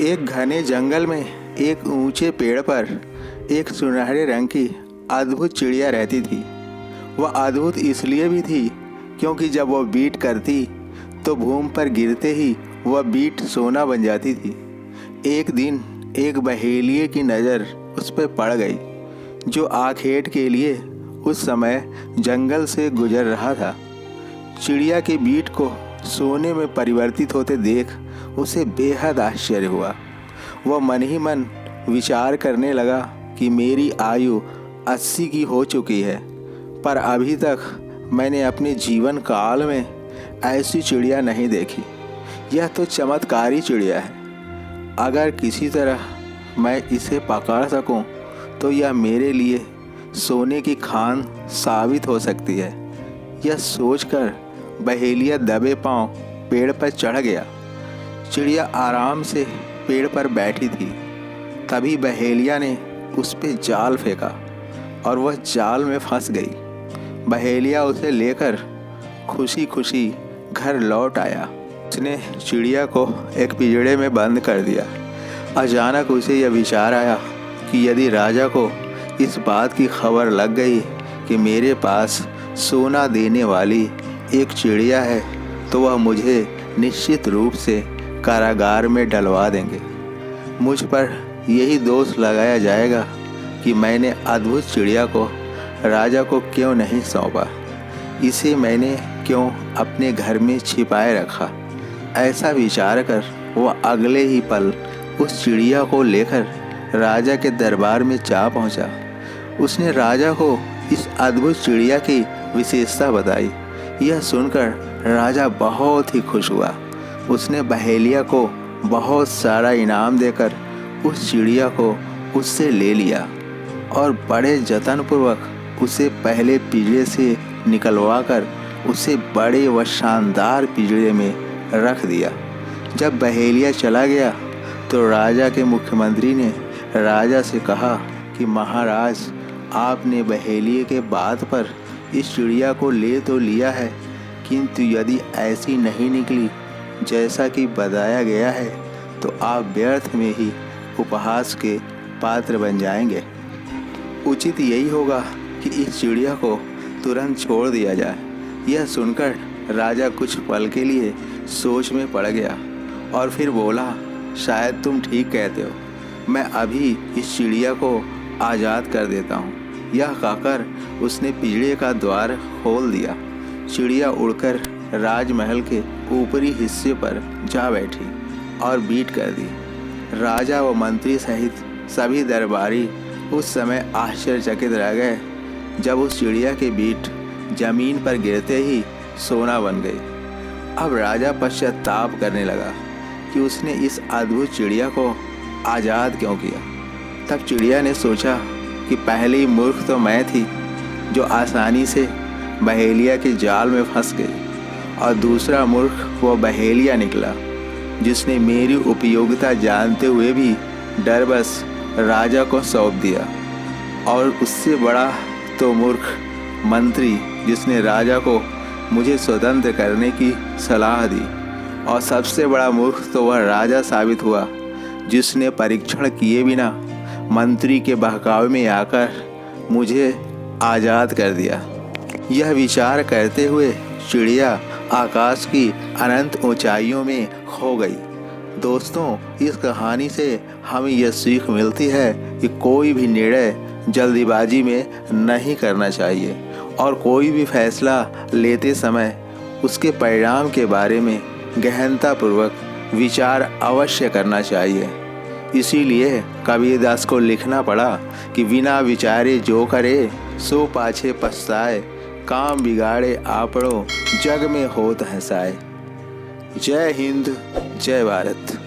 एक घने जंगल में एक ऊंचे पेड़ पर एक सुनहरे रंग की अद्भुत चिड़िया रहती थी। वह अद्भुत इसलिए भी थी क्योंकि जब वह बीट करती तो भूमि पर गिरते ही वह बीट सोना बन जाती थी। एक दिन एक बहेलिये की नज़र उस पर पड़ गई, जो आखेट के लिए उस समय जंगल से गुजर रहा था। चिड़िया के बीट को सोने में परिवर्तित होते देख उसे बेहद आश्चर्य हुआ। वह मन ही मन विचार करने लगा कि मेरी आयु 80 की हो चुकी है, पर अभी तक मैंने अपने जीवन काल में ऐसी चिड़िया नहीं देखी। यह तो चमत्कारी चिड़िया है। अगर किसी तरह मैं इसे पकड़ सकूं, तो यह मेरे लिए सोने की खान साबित हो सकती है। यह सोचकर बहेलिया दबे पांव पेड़ पर चढ़ गया। चिड़िया आराम से पेड़ पर बैठी थी। तभी बहेलिया ने उस पे जाल फेंका और वह जाल में फंस गई। बहेलिया उसे लेकर खुशी खुशी घर लौट आया। उसने चिड़िया को एक पिंजड़े में बंद कर दिया। अचानक उसे यह विचार आया कि यदि राजा को इस बात की खबर लग गई कि मेरे पास सोना देने वाली एक चिड़िया है, तो वह मुझे निश्चित रूप से कारागार में डलवा देंगे। मुझ पर यही दोष लगाया जाएगा कि मैंने अद्भुत चिड़िया को राजा को क्यों नहीं सौंपा, इसे मैंने क्यों अपने घर में छिपाए रखा। ऐसा विचार कर वह अगले ही पल उस चिड़िया को लेकर राजा के दरबार में जा पहुंचा। उसने राजा को इस अद्भुत चिड़िया की विशेषता बताई। यह सुनकर राजा बहुत ही खुश हुआ। उसने बहेलिया को बहुत सारा इनाम देकर उस चिड़िया को उससे ले लिया और बड़े जतनपूर्वक उसे पहले पिंजरे से निकलवा कर उसे बड़े व शानदार पिंजरे में रख दिया। जब बहेलिया चला गया तो राजा के मुख्यमंत्री ने राजा से कहा कि महाराज, आपने बहेलिये के बात पर इस चिड़िया को ले तो लिया है, किंतु यदि ऐसी नहीं निकली जैसा कि बताया गया है, तो आप व्यर्थ में ही उपहास के पात्र बन जाएंगे। उचित यही होगा कि इस चिड़िया को तुरंत छोड़ दिया जाए। यह सुनकर राजा कुछ पल के लिए सोच में पड़ गया और फिर बोला, शायद तुम ठीक कहते हो, मैं अभी इस चिड़िया को आज़ाद कर देता हूँ। यह कहकर उसने पिंजरे का द्वार खोल दिया। चिड़िया उड़कर राजमहल के ऊपरी हिस्से पर जा बैठी और बीट कर दी। राजा व मंत्री सहित सभी दरबारी उस समय आश्चर्यचकित रह गए, जब उस चिड़िया के बीट जमीन पर गिरते ही सोना बन गई। अब राजा पश्चाताप करने लगा कि उसने इस अद्भुत चिड़िया को आज़ाद क्यों किया। तब चिड़िया ने सोचा कि पहली मूर्ख तो मैं थी, जो आसानी से बहेलिया के जाल में फंस गई, और दूसरा मूर्ख वो बहेलिया निकला, जिसने मेरी उपयोगिता जानते हुए भी डरबस राजा को सौंप दिया। और उससे बड़ा तो मूर्ख मंत्री, जिसने राजा को मुझे स्वतंत्र करने की सलाह दी। और सबसे बड़ा मूर्ख तो वह राजा साबित हुआ, जिसने परीक्षण किए बिना मंत्री के बहकावे में आकर मुझे आज़ाद कर दिया। यह विचार करते हुए चिड़िया आकाश की अनंत ऊंचाइयों में खो गई। दोस्तों, इस कहानी से हमें यह सीख मिलती है कि कोई भी निर्णय जल्दीबाजी में नहीं करना चाहिए और कोई भी फैसला लेते समय उसके परिणाम के बारे में गहनतापूर्वक विचार अवश्य करना चाहिए। इसीलिए कबीरदास को लिखना पड़ा कि बिना विचारे जो करे सो पाछे पछताए, काम बिगाड़े आपड़ो जग में होत हंसाए। जय हिंद, जय भारत।